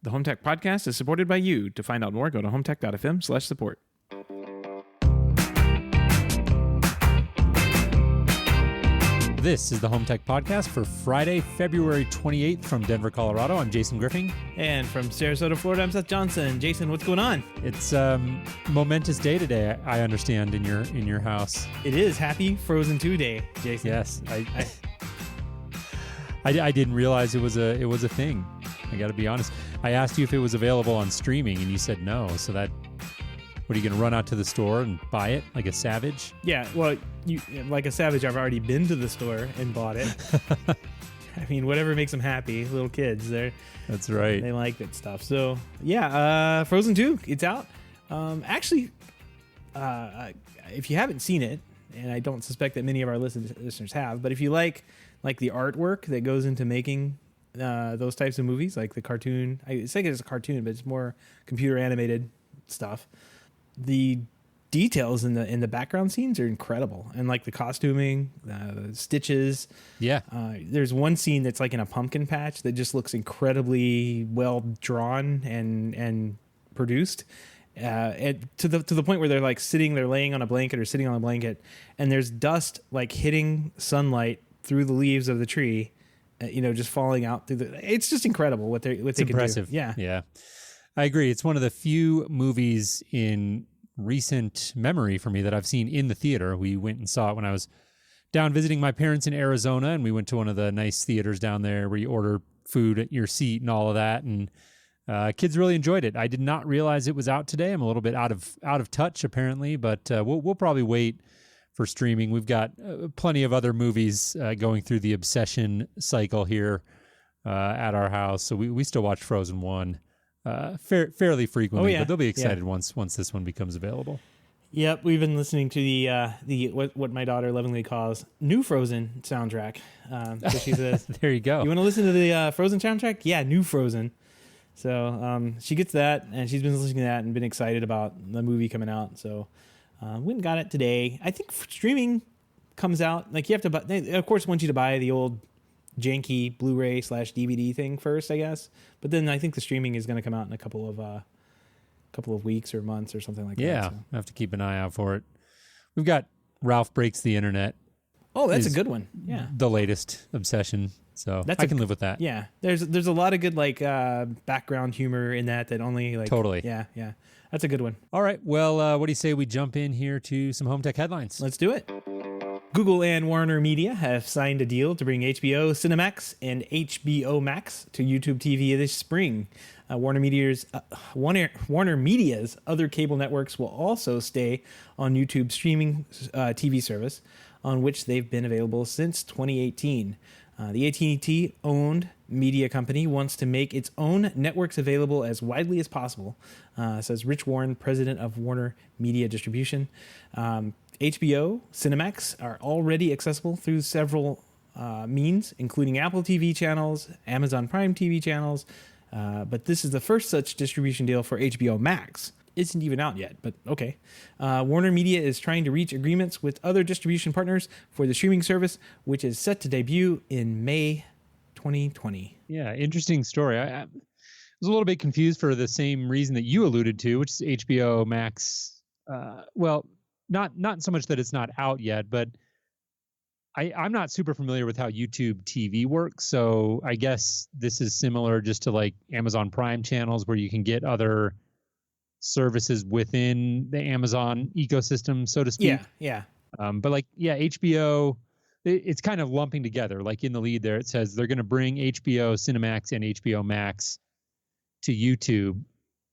The HomeTech podcast is supported by you. To find out more, go to HomeTech.fm/support. This is the HomeTech podcast for Friday, February 28th from Denver, Colorado. I'm Jason Griffin. And from Sarasota, Florida, I'm Seth Johnson. Jason, what's going on? It's a momentous day today, I understand, in your house. It is. Happy Frozen 2 Day, Jason. Yes. I didn't realize it was a thing. I got to be honest. I asked you if it was available on streaming, and you said no. So what are you going to run out to the store and buy it like a savage? Yeah, well, like a savage, I've already been to the store and bought it. I mean, whatever makes them happy. Little kids, that's right. They like that stuff. So yeah, Frozen 2, it's out. Actually, if you haven't seen it, and I don't suspect that many of our listeners have, but if you like the artwork that goes into making those types of movies, like the cartoon, it's like it's a cartoon, but it's more computer animated stuff. The details in the background scenes are incredible, and like the costuming, the stitches. Yeah. There's one scene that's like in a pumpkin patch that just looks incredibly well drawn and produced. And to the point where they're like they're laying on a blanket or sitting on a blanket, and there's dust like hitting sunlight through the leaves of the tree, just falling out through it's just incredible what they impressive. Can do. Yeah. Yeah. I agree. It's one of the few movies in recent memory for me that I've seen in the theater. We went and saw it when I was down visiting my parents in Arizona, and we went to one of the nice theaters down there where you order food at your seat and all of that. And kids really enjoyed it. I did not realize it was out today. I'm a little bit out of touch apparently, but we'll probably wait for streaming. We've got plenty of other movies going through the obsession cycle here at our house. So we still watch Frozen 1 fairly frequently, but they'll be excited once this one becomes available. Yep, we've been listening to the what my daughter lovingly calls New Frozen soundtrack. So she says, "There you go. You want to listen to the Frozen soundtrack? Yeah, New Frozen." So she gets that, and she's been listening to that and been excited about the movie coming out. So went and got it today. I think streaming comes out like you have to buy. They, of course, want you to buy the old janky Blu-ray /DVD thing first, I guess. But then I think the streaming is going to come out in a couple of weeks or months or something like that. Yeah, so I have to keep an eye out for it. We've got Ralph Breaks the Internet. Oh, that's a good one. Yeah, the latest obsession. So I can live with that. Yeah, there's a lot of good background humor in that only totally. Yeah, that's a good one. All right, well, what do you say we jump in here to some HomeTech headlines? Let's do it. Google and Warner Media have signed a deal to bring HBO Cinemax and HBO Max to YouTube TV this spring. Warner Media's other cable networks will also stay on YouTube streaming TV service, on which they've been available since 2018. The AT&T-owned media company wants to make its own networks available as widely as possible, says Rich Warren, president of Warner Media Distribution. HBO Cinemax are already accessible through several means, including Apple TV channels, Amazon Prime TV channels, but this is the first such distribution deal for HBO Max. Isn't even out yet, but okay. Warner Media is trying to reach agreements with other distribution partners for the streaming service, which is set to debut in May 2020. Yeah, interesting story. I was a little bit confused for the same reason that you alluded to, which is HBO Max. Not so much that it's not out yet, but I'm not super familiar with how YouTube TV works. So I guess this is similar just to like Amazon Prime channels where you can get other services within the Amazon ecosystem, so to speak. Yeah. But HBO, it's kind of lumping together. Like in the lead there, it says they're going to bring HBO Cinemax and HBO Max to YouTube.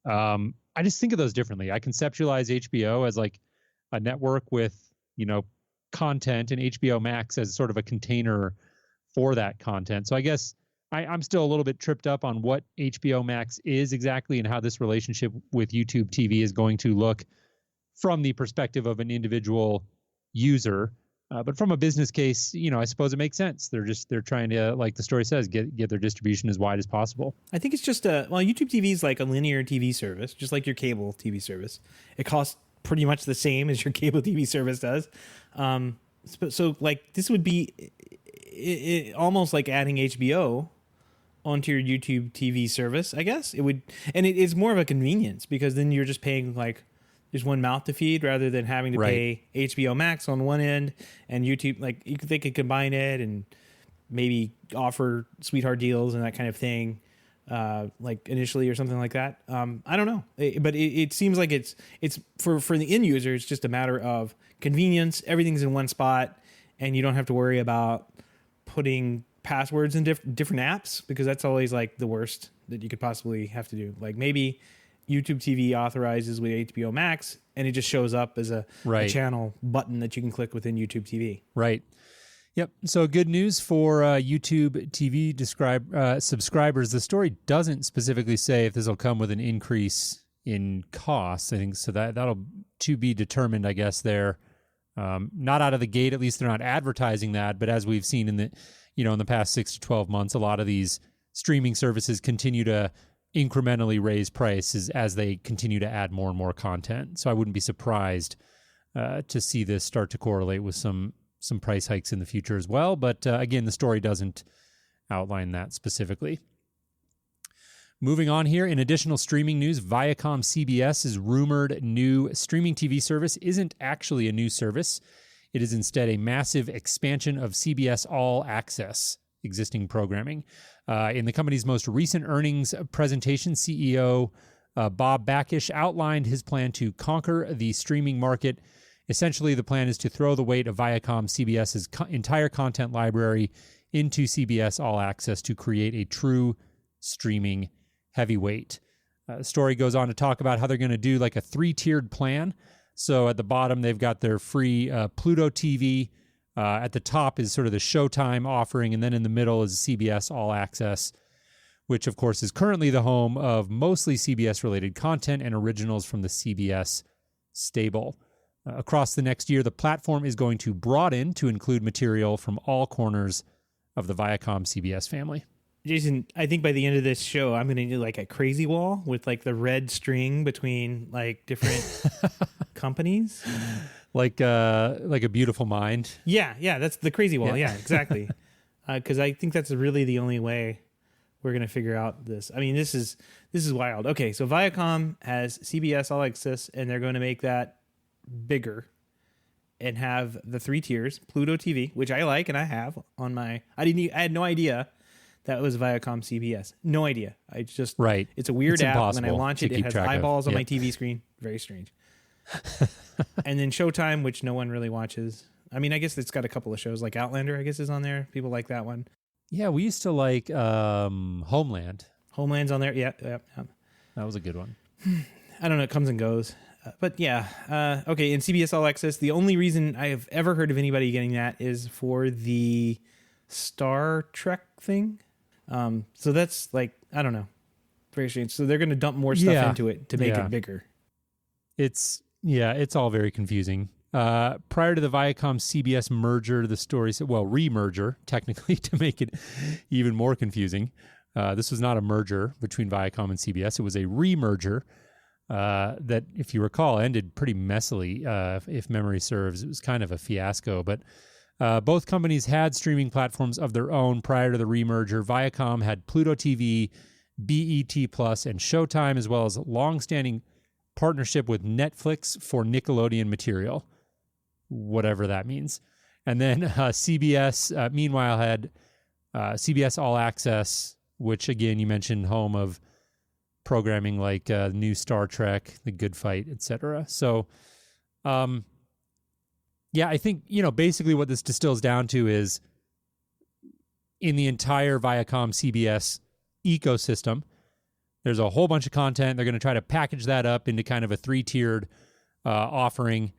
I just think of those differently. I conceptualize HBO as like a network with, content, and HBO Max as sort of a container for that content. So I guess I'm still a little bit tripped up on what HBO Max is exactly and how this relationship with YouTube TV is going to look from the perspective of an individual user. But from a business case, I suppose it makes sense. They're trying to, like the story says, get their distribution as wide as possible. I think it's just YouTube TV is like a linear TV service, just like your cable TV service. It costs pretty much the same as your cable TV service does. So like this would be almost like adding HBO onto your YouTube TV service, I guess it would, and it is more of a convenience because then you're just paying like there's one mouth to feed rather than having to pay HBO Max on one end and YouTube. Like they could combine it and maybe offer sweetheart deals and that kind of thing, like initially or something like that. I don't know, but it seems like it's for the end user. It's just a matter of convenience. Everything's in one spot, and you don't have to worry about putting passwords in different apps because that's always like the worst that you could possibly have to do. Like maybe YouTube TV authorizes with HBO Max, and it just shows up as a channel button that you can click within YouTube TV. Right. Yep. So good news for YouTube TV subscribers. The story doesn't specifically say if this will come with an increase in costs. I think so that'll to be determined, I guess, there. Not out of the gate, at least they're not advertising that. But as we've seen in the past 6 to 12 months, a lot of these streaming services continue to incrementally raise prices as they continue to add more and more content. So I wouldn't be surprised to see this start to correlate with some price hikes in the future as well. But again, the story doesn't outline that specifically. Moving on here, in additional streaming news, Viacom CBS's rumored new streaming TV service isn't actually a new service. It is instead a massive expansion of CBS All Access existing programming. In the company's most recent earnings presentation, CEO Bob Bakish outlined his plan to conquer the streaming market. Essentially, the plan is to throw the weight of Viacom CBS's entire content library into CBS All Access to create a true streaming heavyweight. The story goes on to talk about how they're going to do like a 3-tiered plan. So at the bottom, they've got their free Pluto TV. At the top is sort of the Showtime offering, and then in the middle is CBS All Access, which of course is currently the home of mostly CBS-related content and originals from the CBS stable. Across the next year, the platform is going to broaden to include material from all corners of the Viacom CBS family. Jason, I think by the end of this show, I'm going to do like a crazy wall with like the red string between like different companies. Like a beautiful mind. Yeah, that's the crazy wall. Yeah, exactly. Because I think that's really the only way we're going to figure out this. I mean, this is wild. Okay, so Viacom has CBS All Access, and they're going to make that bigger and have the 3 tiers. Pluto TV, which I like and I have on my. I had no idea that was Viacom CBS. No idea. I just It's a weird app. When I launch it, it has eyeballs on my TV screen. Very strange. And then Showtime, which no one really watches. I mean, I guess it's got a couple of shows like Outlander, I guess, is on there. People like that one. Yeah, we used to like Homeland. Homeland's on there. Yeah. That was a good one. I don't know. It comes and goes. But yeah. Okay, in CBS All Access, the only reason I have ever heard of anybody getting that is for the Star Trek thing. So that's like, I don't know. Very strange. So they're going to dump more stuff into it to make it bigger. It's all very confusing. Prior to the Viacom CBS merger, the story said, remerger, technically, to make it even more confusing. This was not a merger between Viacom and CBS. It was a remerger that, if you recall, ended pretty messily, if memory serves. It was kind of a fiasco. But both companies had streaming platforms of their own prior to the remerger. Viacom had Pluto TV, BET Plus, and Showtime, as well as longstanding partnership with Netflix for Nickelodeon material, whatever that means. And then CBS, meanwhile, had CBS All Access, which, again, you mentioned, home of programming like new Star Trek, The Good Fight, etc. So, I think, basically what this distills down to is in the entire Viacom CBS ecosystem, there's a whole bunch of content. They're going to try to package that up into kind of a 3-tiered offering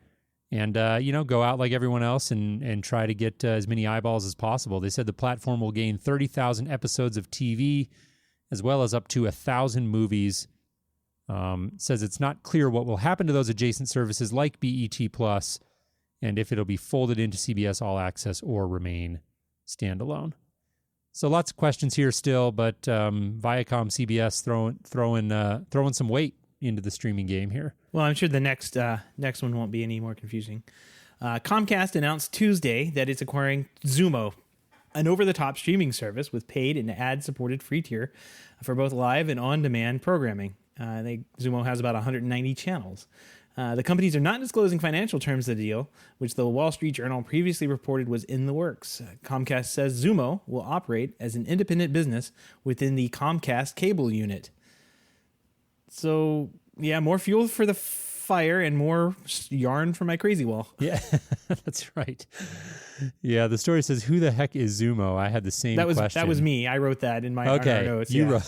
and, go out like everyone else and try to get as many eyeballs as possible. They said the platform will gain 30,000 episodes of TV as well as up to 1,000 movies. Says it's not clear what will happen to those adjacent services like BET Plus and if it'll be folded into CBS All Access or remain standalone. So lots of questions here still, but Viacom CBS throwing some weight into the streaming game here. Well, I'm sure the next one won't be any more confusing. Comcast announced Tuesday that it's acquiring Xumo. an over-the-top streaming service with paid and ad-supported free tier for both live and on-demand programming. Xumo has about 190 channels. The companies are not disclosing financial terms of the deal, which the Wall Street Journal previously reported was in the works. Comcast says Xumo will operate as an independent business within the Comcast cable unit. So, yeah, more fuel for the fire and more yarn for my crazy wall. Yeah, that's right. Yeah, the story says, "Who the heck is Xumo?" I had the same question. That was me. I wrote that in my our notes. You wrote.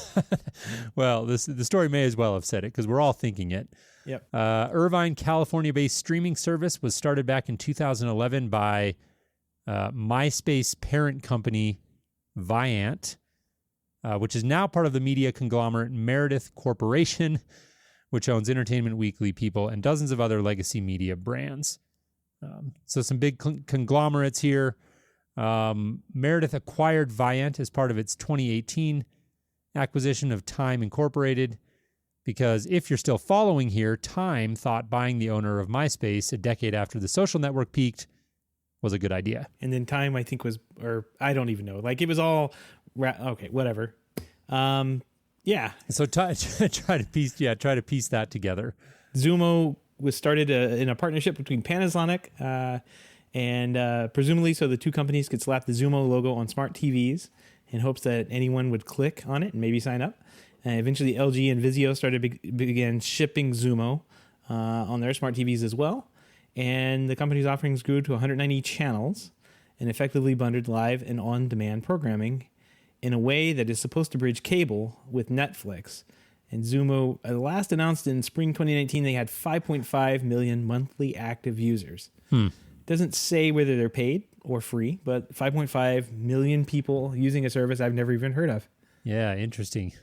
Well, the story may as well have said it because we're all thinking it. Yep. Irvine, California-based streaming service was started back in 2011 by MySpace parent company Viant, which is now part of the media conglomerate Meredith Corporation, which owns Entertainment Weekly, People, and dozens of other legacy media brands. So some big conglomerates here. Meredith acquired Viant as part of its 2018 acquisition of Time Incorporated, because if you're still following here, Time thought buying the owner of MySpace a decade after the social network peaked was a good idea. And then Time, I think, or I don't even know. Like, it was all, okay, whatever. Yeah. So try to piece that together. Xumo was started in a partnership between Panasonic and presumably so the two companies could slap the Xumo logo on smart TVs in hopes that anyone would click on it and maybe sign up. Eventually, LG and Vizio began shipping Xumo on their smart TVs as well. And the company's offerings grew to 190 channels and effectively bundled live and on-demand programming in a way that is supposed to bridge cable with Netflix. And Xumo last announced in spring 2019 they had 5.5 million monthly active users. Doesn't say whether they're paid or free, but 5.5 million people using a service I've never even heard of. Yeah, interesting.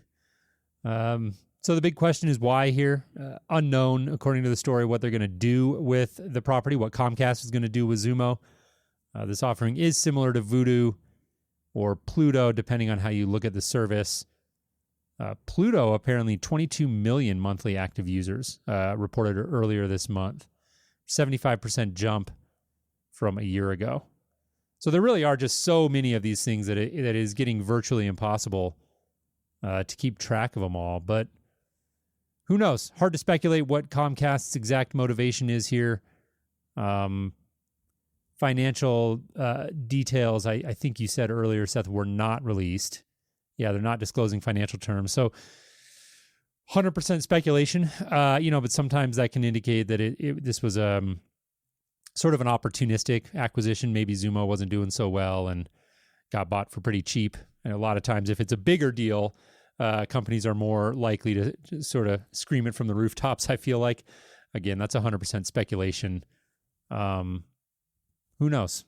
So the big question is why here? Unknown, according to the story, what they're going to do with the property, what Comcast is going to do with Xumo. This offering is similar to Vudu or Pluto, depending on how you look at the service. Pluto, apparently 22 million monthly active users, reported earlier this month. 75% jump from a year ago. So there really are just so many of these things that it is getting virtually impossible to keep track of them all. But who knows? Hard to speculate what Comcast's exact motivation is here. Financial details, I think you said earlier, Seth, were not released. Yeah, they're not disclosing financial terms. So 100% speculation, but sometimes that can indicate that this was sort of an opportunistic acquisition. Maybe Xumo wasn't doing so well and got bought for pretty cheap. And a lot of times, if it's a bigger deal, companies are more likely to sort of scream it from the rooftops, I feel like. Again, that's 100% speculation. Who knows?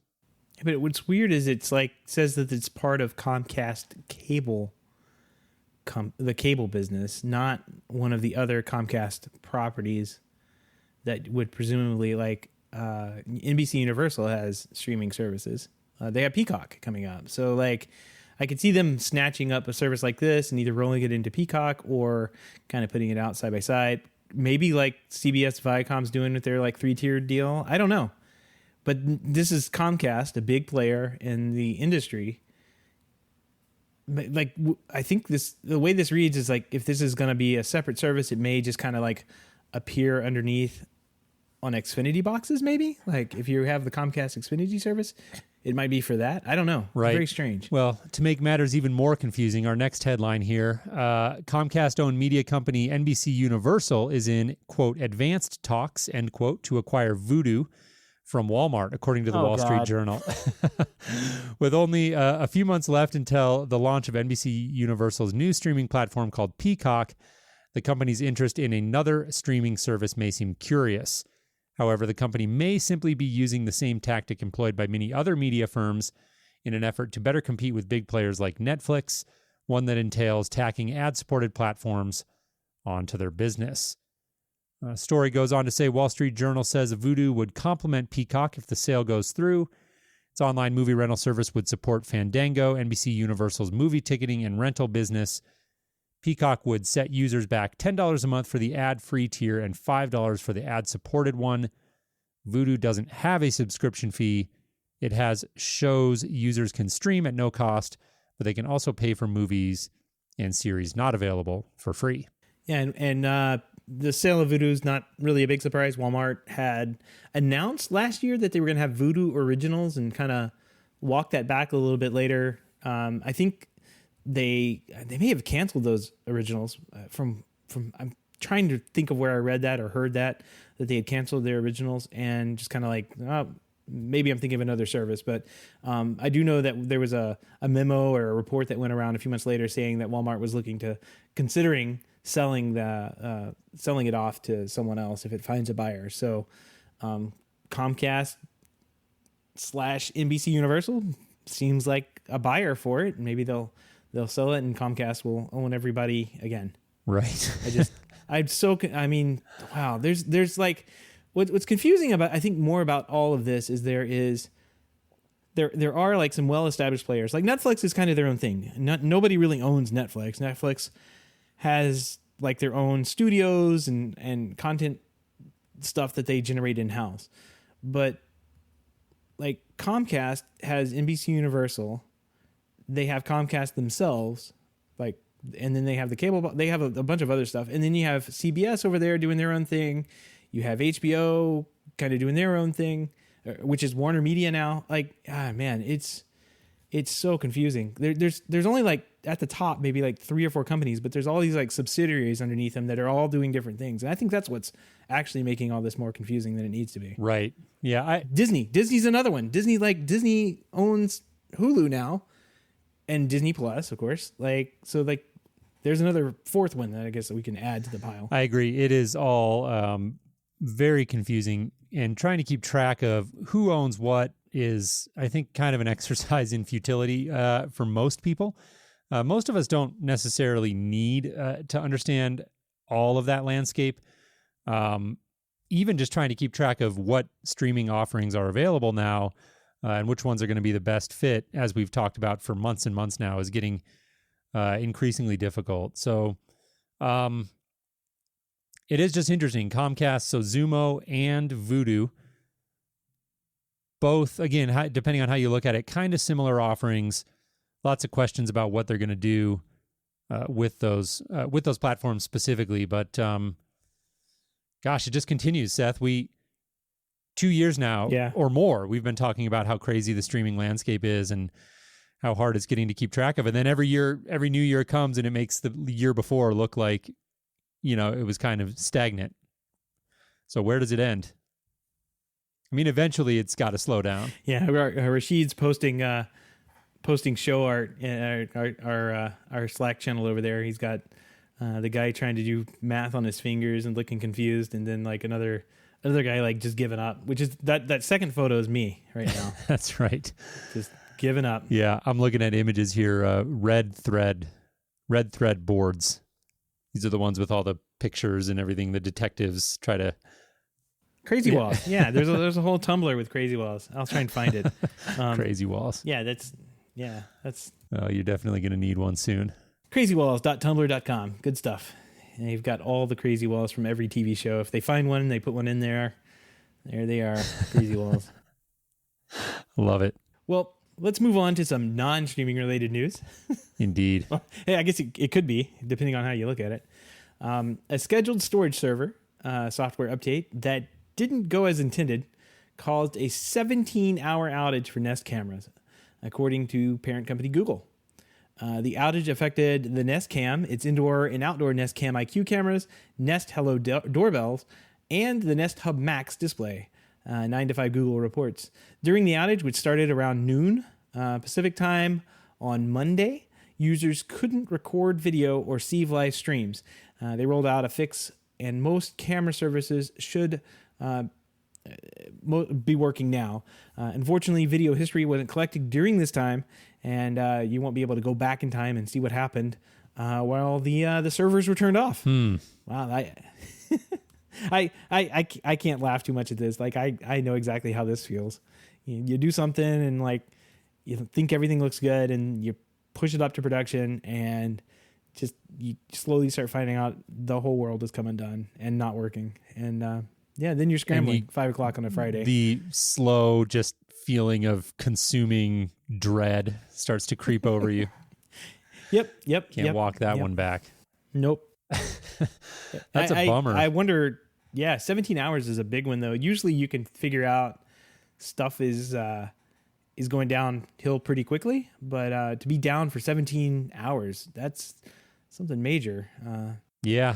But what's weird is it's like says that it's part of Comcast cable, the cable business, not one of the other Comcast properties that would presumably like NBCUniversal has streaming services. They have Peacock coming up, so like I could see them snatching up a service like this and either rolling it into Peacock or kind of putting it out side by side. Maybe like CBS Viacom's doing with their like 3-tiered deal. I don't know. But this is Comcast, a big player in the industry. Like, I think the way this reads is like, if this is going to be a separate service, it may just kind of like appear underneath on Xfinity boxes, maybe. Like if you have the Comcast Xfinity service, it might be for that. I don't know. Right. It's very strange. Well, to make matters even more confusing, our next headline here, Comcast-owned media company NBCUniversal is in, quote, advanced talks, end quote, to acquire Vudu from Walmart, according to the Wall Street Journal. With only a few months left until the launch of NBCUniversal's new streaming platform called Peacock, the company's interest in another streaming service may seem curious. However, the company may simply be using the same tactic employed by many other media firms in an effort to better compete with big players like Netflix, one that entails tacking ad-supported platforms onto their business. Story goes on to say Wall Street Journal says Vudu would complement Peacock if the sale goes through. Its online movie rental service would support Fandango, NBCUniversal's movie ticketing and rental business. Peacock would set users back $10 a month for the ad-free tier and $5 for the ad-supported one. Vudu doesn't have a subscription fee It has shows users can stream at no cost, but they can also pay for movies and series not available for free. Yeah, and the sale of Vudu is not really a big surprise. Walmart had announced last year that they were going to have Vudu originals and kind of walked that back a little bit later. I think they may have canceled those originals from I'm trying to think of where I read that or heard that they had canceled their originals and just kind of like, oh, maybe I'm thinking of another service. But I do know that there was a memo or a report that went around a few months later saying that Walmart was considering selling it off to someone else if it finds a buyer. So Comcast / NBCUniversal seems like a buyer for it. Maybe they'll sell it and Comcast will own everybody again. Right. I mean, wow, there's like, what's confusing about, I think more about all of this is there are like some well-established players. Like Netflix is kind of their own thing. Nobody really owns Netflix. Netflix has like their own studios and content stuff that they generate in-house. But like Comcast has NBCUniversal. They have Comcast themselves, like, and then they have the cable. They have a bunch of other stuff, and then you have CBS over there doing their own thing. You have HBO kind of doing their own thing, which is Warner Media now. Like, man, it's so confusing. There's only like at the top maybe like 3 or 4 companies, but there's all these like subsidiaries underneath them that are all doing different things. And I think that's what's actually making all this more confusing than it needs to be. Right. Yeah. Disney's another one. Disney owns Hulu now. And Disney Plus, of course. Like, there's another 4th one that I guess that we can add to the pile. I agree. It is all very confusing, and trying to keep track of who owns what is, I think, kind of an exercise in futility for most people. Most of us don't necessarily need to understand all of that landscape. Even just trying to keep track of what streaming offerings are available now, and which ones are going to be the best fit, as we've talked about for months and months now, is getting increasingly difficult. So it is just interesting. Comcast, so Xumo and Vudu, both, again, depending on how you look at it, kind of similar offerings. Lots of questions about what they're going to do with those platforms specifically. But gosh, it just continues, Seth. 2 years now or more, we've been talking about how crazy the streaming landscape is and how hard it's getting to keep track of. And then every new year comes and it makes the year before look like, it was kind of stagnant. So where does it end? I mean, eventually it's got to slow down. Yeah. Rashid's posting show art in our Slack channel over there. He's got the guy trying to do math on his fingers and looking confused. And then like another guy like just giving up, which is that second photo is me right now. That's right. Just giving up. Yeah. I'm looking at images here. Red thread boards. These are the ones with all the pictures and everything. The detectives try to. Crazy walls. Yeah. There's a whole Tumblr with crazy walls. I'll try and find it. Crazy walls. Yeah. That's. Oh, you're definitely going to need one soon. Crazywalls.tumblr.com. Good stuff. And they've got all the crazy walls from every TV show. If they find one, they put one in there. There they are, crazy walls. Love it. Well, let's move on to some non-streaming related news. Indeed. Well, hey, I guess it could be, depending on how you look at it. A scheduled storage server software update that didn't go as intended caused a 17-hour outage for Nest cameras, according to parent company Google. The outage affected the Nest Cam, its indoor and outdoor Nest Cam IQ cameras, Nest Hello doorbells, and the Nest Hub Max display, 9 to 5 Google reports. During the outage, which started around noon Pacific time on Monday, users couldn't record video or see live streams. They rolled out a fix, and most camera services should be working now. Unfortunately, video history wasn't collected during this time, and you won't be able to go back in time and see what happened while the servers were turned off. Wow, I can't laugh too much at this. Like I know exactly how this feels. You do something and like you think everything looks good, and you push it up to production, and just you slowly start finding out the whole world has come undone and not working. And then you're scrambling 5 o'clock on a Friday. The slow, just feeling of consuming dread starts to creep over you. Yep. Can't walk that one back. Nope. That's a bummer. I wonder, 17 hours is a big one, though. Usually you can figure out stuff is going downhill pretty quickly, but to be down for 17 hours, that's something major. Yeah.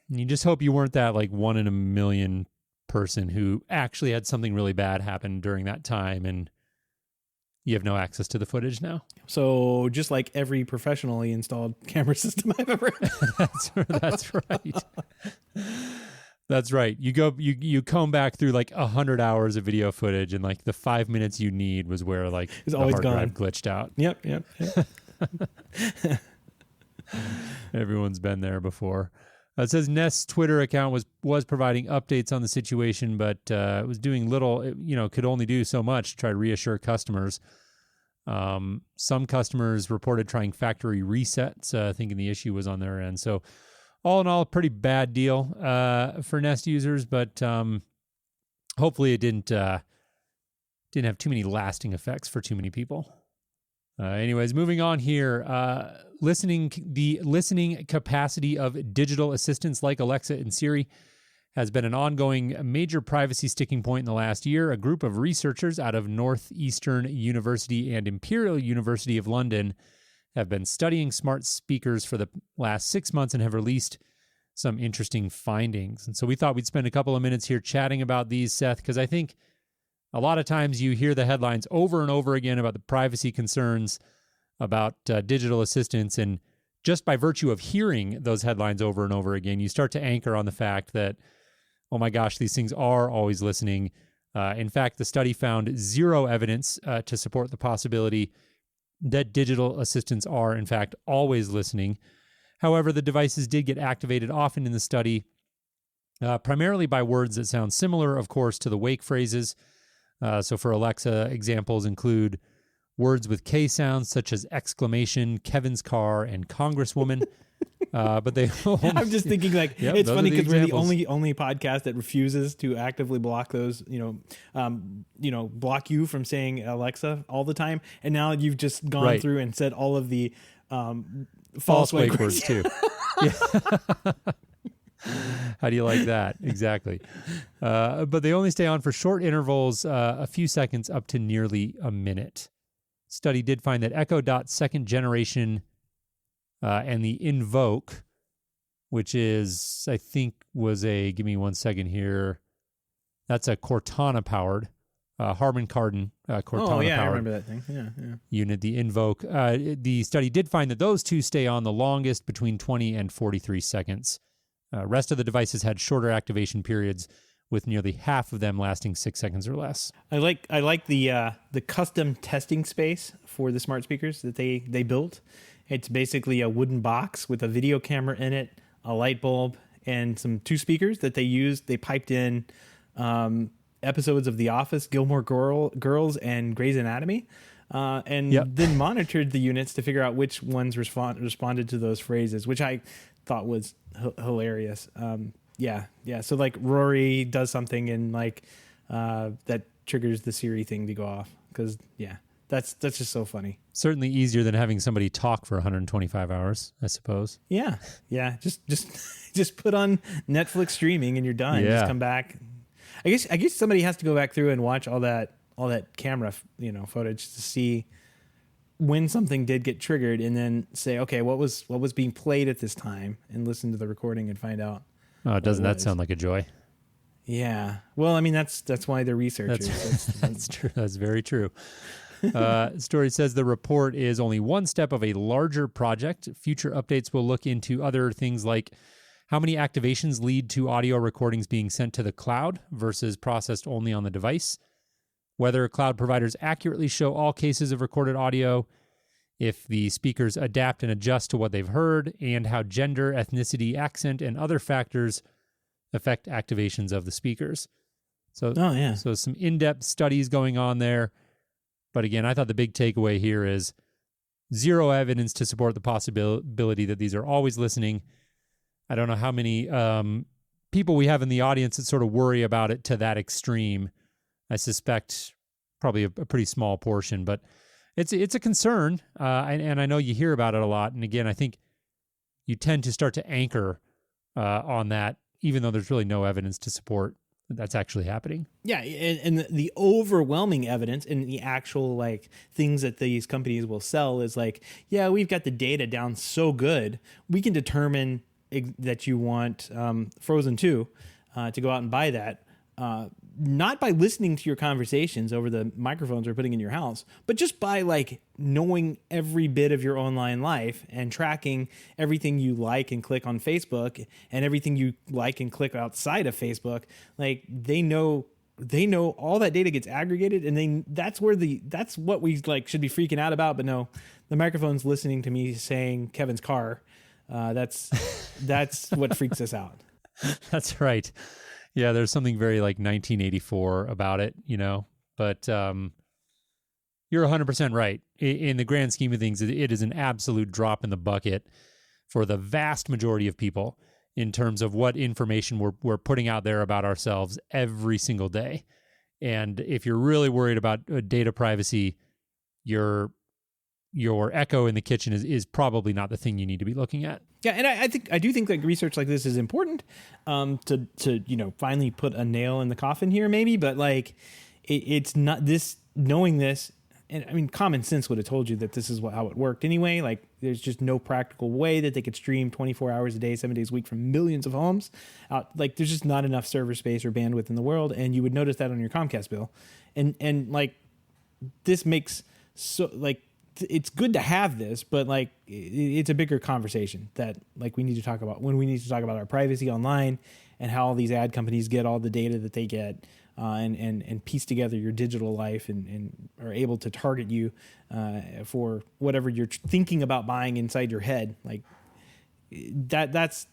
You just hope you weren't that like 1 in a million person who actually had something really bad happen during that time and you have no access to the footage now. So just like every professionally installed camera system I've ever had. That's right. That's right. You comb back through like 100 hours of video footage, and like the 5 minutes you need was where like it's the always hard gone. drive glitched out. Yep. Everyone's been there before. It says Nest's Twitter account was providing updates on the situation, but it was doing little. It, could only do so much to try to reassure customers. Some customers reported trying factory resets, thinking the issue was on their end. So, all in all, a pretty bad deal for Nest users, but hopefully it didn't have too many lasting effects for too many people. Anyways, moving on here. The listening capacity of digital assistants like Alexa and Siri has been an ongoing major privacy sticking point in the last year. A group of researchers out of Northeastern University and Imperial University of London have been studying smart speakers for the last 6 months and have released some interesting findings. And so we thought we'd spend a couple of minutes here chatting about these, Seth, because I think a lot of times you hear the headlines over and over again about the privacy concerns about digital assistants, and just by virtue of hearing those headlines over and over again, you start to anchor on the fact that, oh my gosh, these things are always listening. In fact, the study found zero evidence to support the possibility that digital assistants are, in fact, always listening. However, the devices did get activated often in the study, primarily by words that sound similar, of course, to the wake phrases. So for Alexa, examples include words with K sounds such as exclamation, Kevin's car, and Congresswoman. But they I'm just thinking it's funny because we're the only podcast that refuses to actively block those, block you from saying Alexa all the time. And now you've just gone through and said all of the false wake words too. How do you like that? Exactly. But they only stay on for short intervals, a few seconds up to nearly a minute. Study did find that Echo Dot's second generation and the Invoke, which is, I think, give me 1 second here. That's a Cortana-powered, Harman Kardon Cortana-powered. Oh, yeah, I remember that thing. Yeah. Unit, the Invoke. The study did find that those two stay on the longest, between 20 and 43 seconds. Rest of the devices had shorter activation periods, with nearly half of them lasting 6 seconds or less. I like the custom testing space for the smart speakers that they built. It's basically a wooden box with a video camera in it, a light bulb, and two speakers that they used. They piped in episodes of The Office, Gilmore Girls, and Grey's Anatomy, then monitored the units to figure out which ones responded to those phrases, which I thought was hilarious. So like Rory does something and that triggers the Siri thing to go off, because that's just so funny. Certainly easier than having somebody talk for 125 hours, I suppose. Yeah. Just put on Netflix streaming and you're done. Just come back. I guess somebody has to go back through and watch all that camera footage to see when something did get triggered, and then say, okay, what was being played at this time, and listen to the recording and find out. Oh, doesn't that sound like a joy? Yeah. Well, I mean, that's why they're researchers. That's true. That's very true. Story says the report is only one step of a larger project. Future updates will look into other things like how many activations lead to audio recordings being sent to the cloud versus processed only on the device, whether cloud providers accurately show all cases of recorded audio, if the speakers adapt and adjust to what they've heard, and how gender, ethnicity, accent, and other factors affect activations of the speakers. So some in-depth studies going on there. But again, I thought the big takeaway here is zero evidence to support the possibility that these are always listening. I don't know how many people we have in the audience that sort of worry about it to that extreme. I suspect probably a pretty small portion, but it's a concern. And I know you hear about it a lot. And again, I think you tend to start to anchor on that, even though there's really no evidence to support that's actually happening. Yeah, and the overwhelming evidence and the actual like things that these companies will sell is like, yeah, we've got the data down so good, we can determine that you want Frozen 2 to go out and buy that. Not by listening to your conversations over the microphones we're putting in your house, but just by like knowing every bit of your online life and tracking everything you like and click on Facebook and everything you like and click outside of Facebook. Like they know all that data gets aggregated, and that's what we like should be freaking out about. But no, the microphone's listening to me saying Kevin's car. That's what freaks us out. That's right. Yeah, there's something very like 1984 about it, but you're 100% right. In the grand scheme of things, it is an absolute drop in the bucket for the vast majority of people in terms of what information we're putting out there about ourselves every single day. And if you're really worried about data privacy, your echo in the kitchen is probably not the thing you need to be looking at. Yeah, and I do think like research like this is important to finally put a nail in the coffin here, maybe. But like, it's not this knowing this, and I mean, common sense would have told you that this is how it worked anyway. Like, there's just no practical way that they could stream 24 hours a day, 7 days a week from millions of homes out. Like, there's just not enough server space or bandwidth in the world, and you would notice that on your Comcast bill, and like, this makes so like. It's good to have this, but like it's a bigger conversation that like we need to talk about when we need to talk about our privacy online and how all these ad companies get all the data that they get and piece together your digital life and are able to target you for whatever you're thinking about buying inside your head. Like that's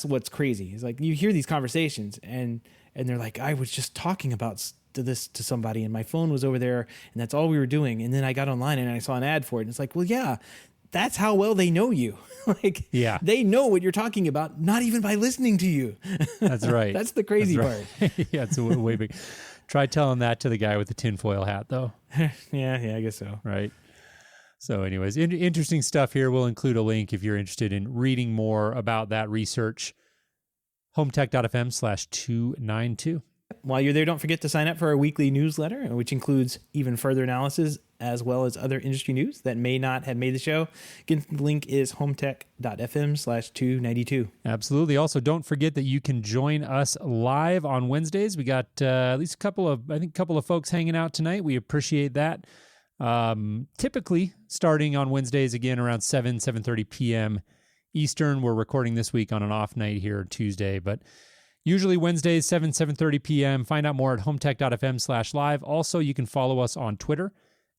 what's crazy. It's like you hear these conversations and they're like, I was just talking about this to somebody and my phone was over there and that's all we were doing. And then I got online and I saw an ad for it. And it's like, well, yeah, that's how well they know you. Like, yeah, they know what you're talking about, not even by listening to you. That's right. That's the crazy part. Yeah, it's way big. Try telling that to the guy with the tinfoil hat, though. Yeah, I guess so. Right. So anyways, interesting stuff here. We'll include a link if you're interested in reading more about that research. HomeTech.fm/292. While you're there, don't forget to sign up for our weekly newsletter, which includes even further analysis as well as other industry news that may not have made the show. Again, the link is HomeTech.fm/292. Absolutely. Also, don't forget that you can join us live on Wednesdays. We got at least a couple of folks hanging out tonight. We appreciate that. Typically starting on Wednesdays again around 7:30 p.m. Eastern. We're recording this week on an off night here Tuesday, but usually Wednesdays, 7:30 p.m. Find out more at HomeTech.fm/live. Also, you can follow us on Twitter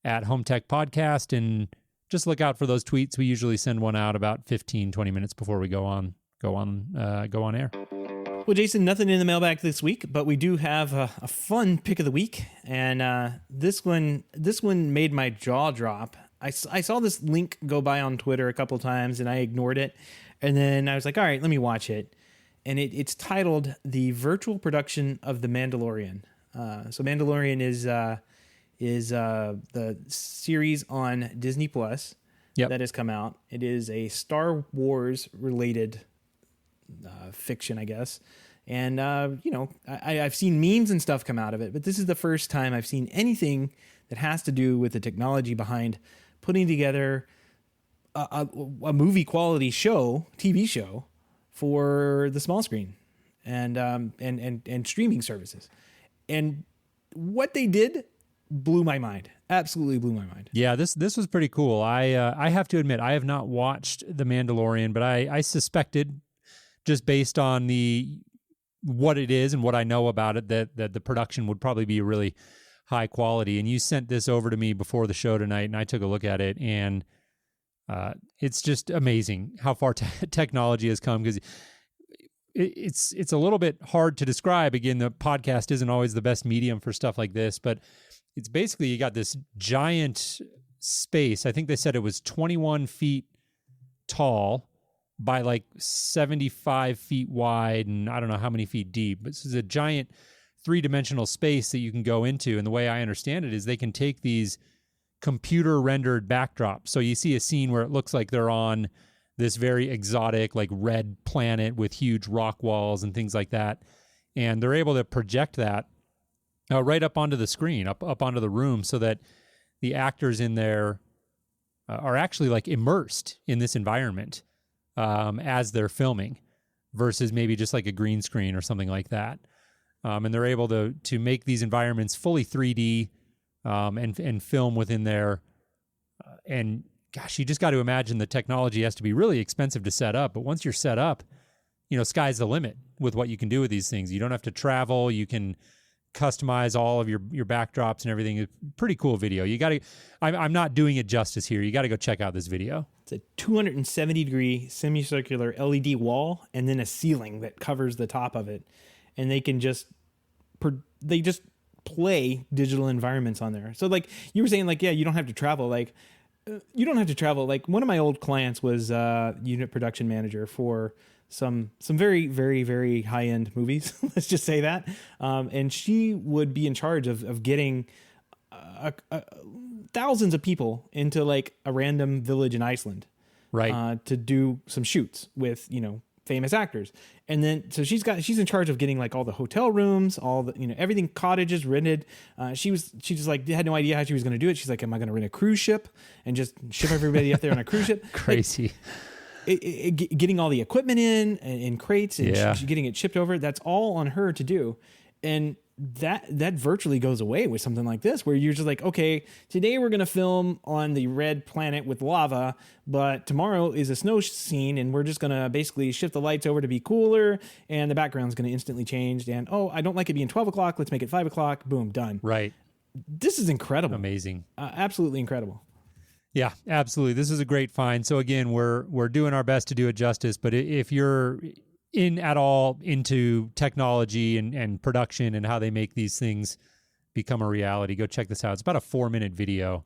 at HomeTech Podcast, and just look out for those tweets. We usually send one out about 15-20 minutes before we go on air. Well, Jason, nothing in the mailbag this week, but we do have a fun pick of the week, and this one made my jaw drop. I saw this link go by on Twitter a couple times, and I ignored it, and then I was like, all right, let me watch it. And it's titled "The Virtual Production of The Mandalorian." So Mandalorian is the series on Disney Plus that has come out. It is a Star Wars related fiction, I guess. And I've seen memes and stuff come out of it, but this is the first time I've seen anything that has to do with the technology behind putting together a movie quality TV show. For the small screen and streaming services. And what they did blew my mind. Absolutely blew my mind. Yeah, this was pretty cool. I have to admit, I have not watched The Mandalorian, but I suspected, just based on what it is and what I know about it, that the production would probably be really high quality. And you sent this over to me before the show tonight, and I took a look at it, and it's just amazing how far technology has come, because it's a little bit hard to describe. Again, the podcast isn't always the best medium for stuff like this, but it's basically you got this giant space. I think they said it was 21 feet tall by like 75 feet wide, and I don't know how many feet deep, but this is a giant three-dimensional space that you can go into. And the way I understand it is they can take these computer rendered backdrops. So you see a scene where it looks like they're on this very exotic, like red planet with huge rock walls and things like that. And they're able to project that right up onto the screen, up onto the room, so that the actors in there are actually like immersed in this environment as they're filming, versus maybe just like a green screen or something like that. And they're able to make these environments fully 3D and film within there. And gosh, you just got to imagine the technology has to be really expensive to set up. But once you're set up, sky's the limit with what you can do with these things. You don't have to travel. You can customize all of your backdrops and everything. It's a pretty cool video. I'm not doing it justice here. You got to go check out this video. It's a 270-degree semicircular LED wall and then a ceiling that covers the top of it. And they can just play digital environments on there. So like you were saying, like, yeah, you don't have to travel. Like one of my old clients was unit production manager for some very, very, very high-end movies. Let's just say that. And she would be in charge of getting thousands of people into like a random village in Iceland, right? To do some shoots with, famous actors. And then, so she's in charge of getting like all the hotel rooms, all the, everything, cottages rented. She just like had no idea how she was going to do it. She's like, am I going to rent a cruise ship and just ship everybody up there on a cruise ship? Crazy. Getting all the equipment in crates and getting it shipped over. That's all on her to do. And that virtually goes away with something like this, where you're just like, okay, today we're going to film on the red planet with lava, but tomorrow is a snow scene and we're just going to basically shift the lights over to be cooler and the background's going to instantly change. And, I don't like it being 12 o'clock. Let's make it 5 o'clock. Boom, done. Right. This is incredible. Amazing. Absolutely incredible. Yeah, absolutely. This is a great find. So again, we're doing our best to do it justice, but if you're at all into technology and production and how they make these things become a reality, go check this out. It's about a 4-minute video,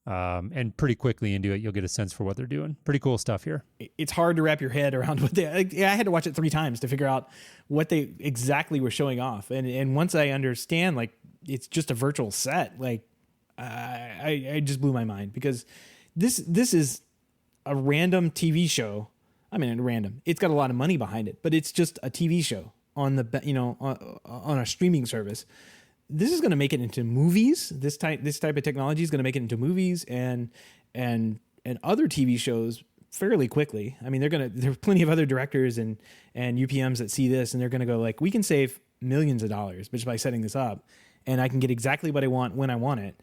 and pretty quickly into it, you'll get a sense for what they're doing. Pretty cool stuff here. I hard to wrap your head around what I had to watch it 3 times to figure out what they exactly were showing off. And once I understand, like, it's just a virtual set, like, I just blew my mind, because this is a random TV show. I mean, random. It's got a lot of money behind it, but it's just a TV show on on a streaming service. This is going to make it into movies. This type of technology is going to make it into movies and other TV shows fairly quickly. I mean, there are plenty of other directors and UPMs that see this, and they're going to go like, we can save millions of dollars just by setting this up, and I can get exactly what I want when I want it.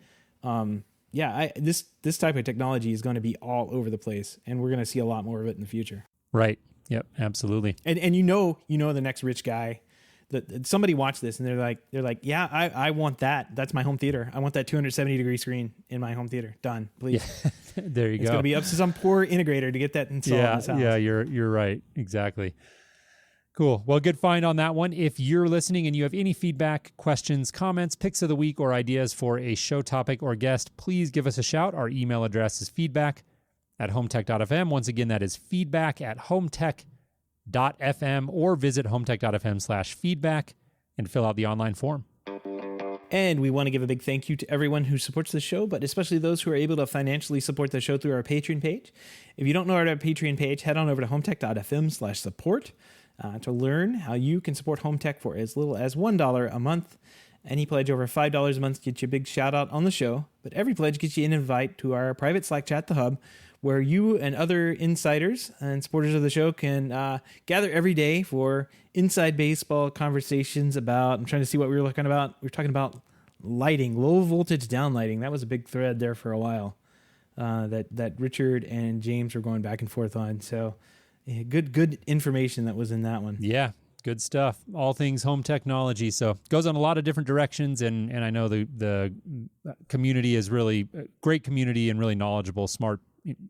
This type of technology is going to be all over the place, and we're going to see a lot more of it in the future. Right. Yep. Absolutely. And the next rich guy that somebody watched this and they're like, yeah, I want that. That's my home theater. I want that 270-degree screen in my home theater. Done, please. Yeah. There you go. It's going to be up to some poor integrator to get that installed in his house. Yeah. You're right. Exactly. Cool. Well, good find on that one. If you're listening and you have any feedback, questions, comments, picks of the week, or ideas for a show topic or guest, please give us a shout. Our email address is feedback@HomeTech.fm. Once again, that is feedback@HomeTech.fm, or visit HomeTech.fm/feedback and fill out the online form. And we want to give a big thank you to everyone who supports the show, but especially those who are able to financially support the show through our Patreon page. If you don't know our Patreon page, head on over to HomeTech.fm/support. To learn how you can support HomeTech for as little as $1 a month. Any pledge over $5 a month gets you a big shout out on the show, but every pledge gets you an invite to our private Slack chat, The Hub, where you and other insiders and supporters of the show can gather every day for inside baseball conversations about, I'm trying to see what we were talking about. We were talking about lighting, low voltage downlighting. That was a big thread there for a while that Richard and James were going back and forth on. So yeah, good information that was in that one. Yeah, good stuff. All things home technology. So it goes on a lot of different directions, and I know the community is really a great community and really knowledgeable, smart,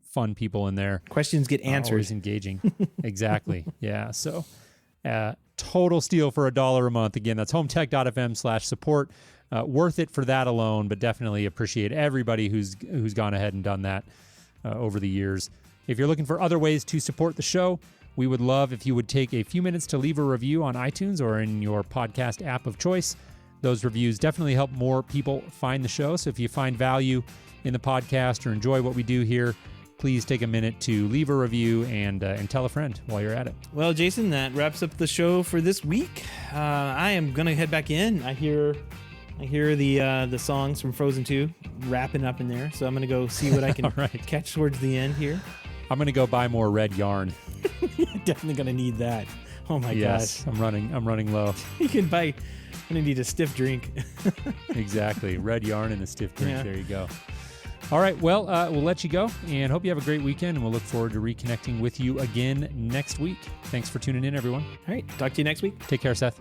fun people in there. Questions get answered. Always engaging. Exactly. Yeah. So total steal for $1 a month. Again, that's HomeTech.fm/support. Worth it for that alone, but definitely appreciate everybody who's gone ahead and done that over the years. If you're looking for other ways to support the show, we would love if you would take a few minutes to leave a review on iTunes or in your podcast app of choice. Those reviews definitely help more people find the show. So if you find value in the podcast or enjoy what we do here, please take a minute to leave a review and tell a friend while you're at it. Well, Jason, that wraps up the show for this week. I am going to head back in. I hear the songs from Frozen 2 wrapping up in there, so I'm going to go see what I can catch towards the end here. I'm going to go buy more red yarn. Definitely going to need that. Oh my gosh. I'm running low. You can buy, I'm going to need a stiff drink. Exactly. Red yarn and a stiff drink. Yeah. There you go. All right. Well, we'll let you go and hope you have a great weekend, and we'll look forward to reconnecting with you again next week. Thanks for tuning in, everyone. All right. Talk to you next week. Take care, Seth.